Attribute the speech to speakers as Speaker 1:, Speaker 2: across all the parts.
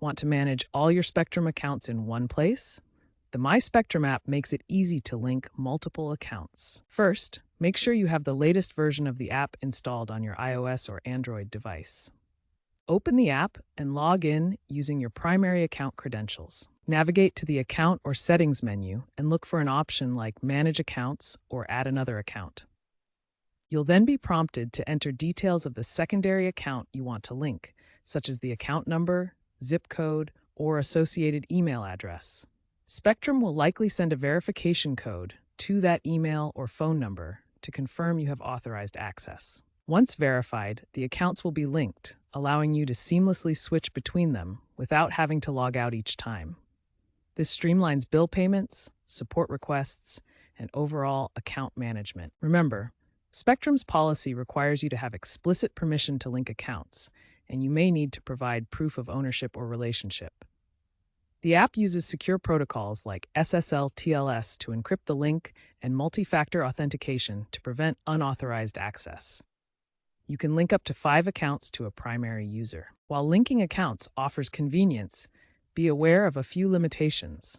Speaker 1: Want to manage all your Spectrum accounts in one place? The My Spectrum app makes it easy to link multiple accounts. First, make sure you have the latest version of the app installed on your iOS or Android device. Open the app and log in using your primary account credentials. Navigate to the Account or Settings menu and look for an option like Manage Accounts or Add another account. You'll then be prompted to enter details of the secondary account you want to link, such as the account number, zip code, or associated email address. Spectrum will likely send a verification code to that email or phone number to confirm you have authorized access. Once verified, the accounts will be linked, allowing you to seamlessly switch between them without having to log out each time. This streamlines bill payments, support requests, and overall account management. Remember, Spectrum's policy requires you to have explicit permission to link accounts, and you may need to provide proof of ownership or relationship. The app uses secure protocols like SSL TLS to encrypt the link and multi-factor authentication to prevent unauthorized access. You can link up to 5 accounts to a primary user. While linking accounts offers convenience, be aware of a few limitations.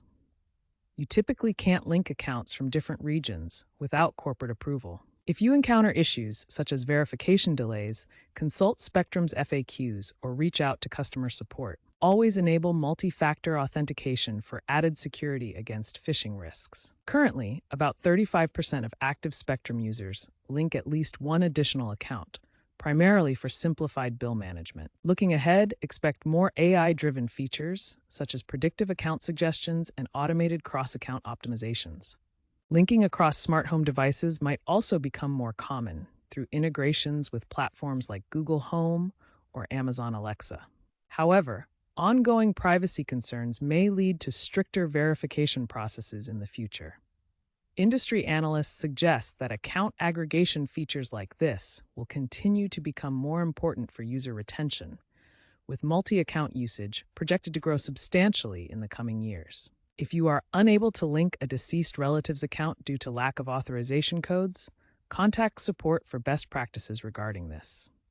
Speaker 1: You typically can't link accounts from different regions without corporate approval. If you encounter issues such as verification delays, consult Spectrum's FAQs or reach out to customer support. Always enable multi-factor authentication for added security against phishing risks. Currently, about 35% of active Spectrum users link at least one additional account, primarily for simplified bill management. Looking ahead, expect more AI-driven features, such as predictive account suggestions and automated cross-account optimizations. Linking across smart home devices might also become more common through integrations with platforms like Google Home or Amazon Alexa. However, ongoing privacy concerns may lead to stricter verification processes in the future. Industry analysts suggest that account aggregation features like this will continue to become more important for user retention, with multi-account usage projected to grow substantially in the coming years. If you are unable to link a deceased relative's account due to lack of authorization codes, contact support for best practices regarding this.